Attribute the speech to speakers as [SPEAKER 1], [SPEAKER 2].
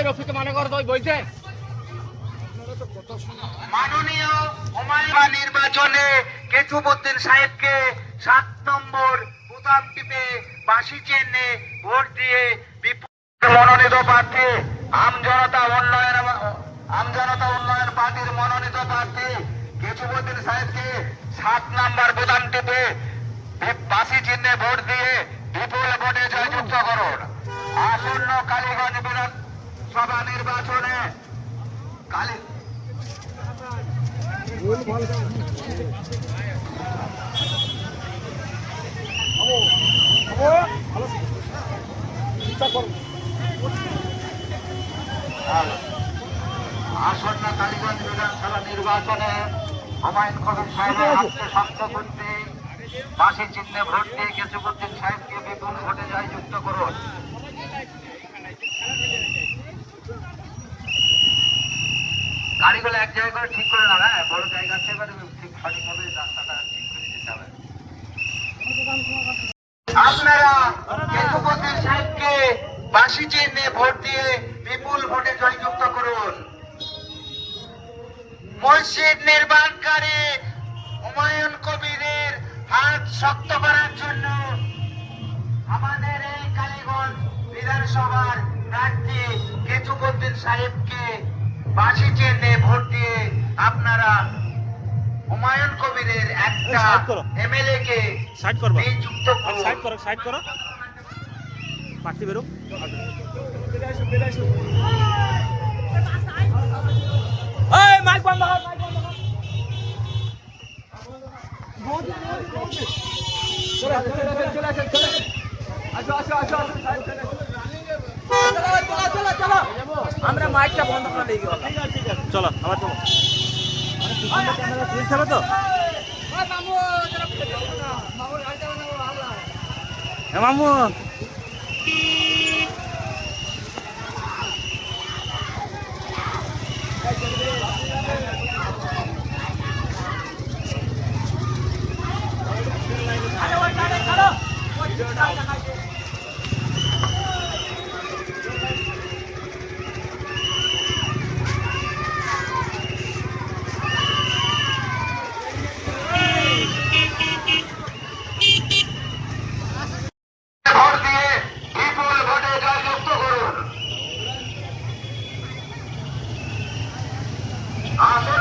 [SPEAKER 1] রফিকে মানে কর তো বলছে
[SPEAKER 2] মাননীয় হুমায়ুন নির্বাচনে কেতুবউদ্দিন সাহেবকে 7 নম্বর বুতাম টিপে বাঁশি চিহ্নে ভোট দিয়ে মনোনীত প্রার্থী আমজনতা উন্নয়ন পার্টির মনোনীত প্রার্থী কেতুবউদ্দিন সাহেবকে 7 নম্বর বুতাম টিপে বাঁশি চিহ্নে ভোট দিয়ে বিপুল ভোটে জয়যুক্ত করুন। আসন্ন কালীগঞ্জ বিধানসভা নির্বাচনে আসন্ন কালীগঞ্জ বিধানসভা নির্বাচনে হুমায়ুন কবির সাহেবের হাতকে শক্ত করতে বাঁশি চিহ্নে ভোট দিয়ে কেতুবউদ্দিন সাহেবকে বিপুল ভোটে জয়যুক্ত করুন। গাড়িগুলো এক জায়গায় করে ঠিক করে না, হ্যাঁ বড় জায়গা আছে, এবার ঠিক সঠিকভাবে রাস্তাটা ঠিক করে দিতে হবে। আপনারা কেতুবউদ্দিন সাহেবকে বাঁশি চিহ্নে ভোট দিয়ে বিপুল ভোটে জয়যুক্ত করুন। মসজিদ নির্মাণকারী হুমায়ুন কবিরের হাত শক্ত করার জন্য আমাদের এই কালীগঞ্জ বিধানসভার প্রার্থী কেতুবউদ্দিন সাহেবকে বাঁশি চিহ্নে ভোট দিয়ে আপনারা হুমায়ুন কবিরের একটা এমএলএ কে নিযুক্ত করুন।
[SPEAKER 1] সাইড করো প্রার্থী বেরো মাইক বন্ধ কর, মাইক বন্ধ কর। আমরা মাইকটা বন্ধ করে দিই। চলো আবার চলো, চলো তো মামু।
[SPEAKER 2] আসন্ন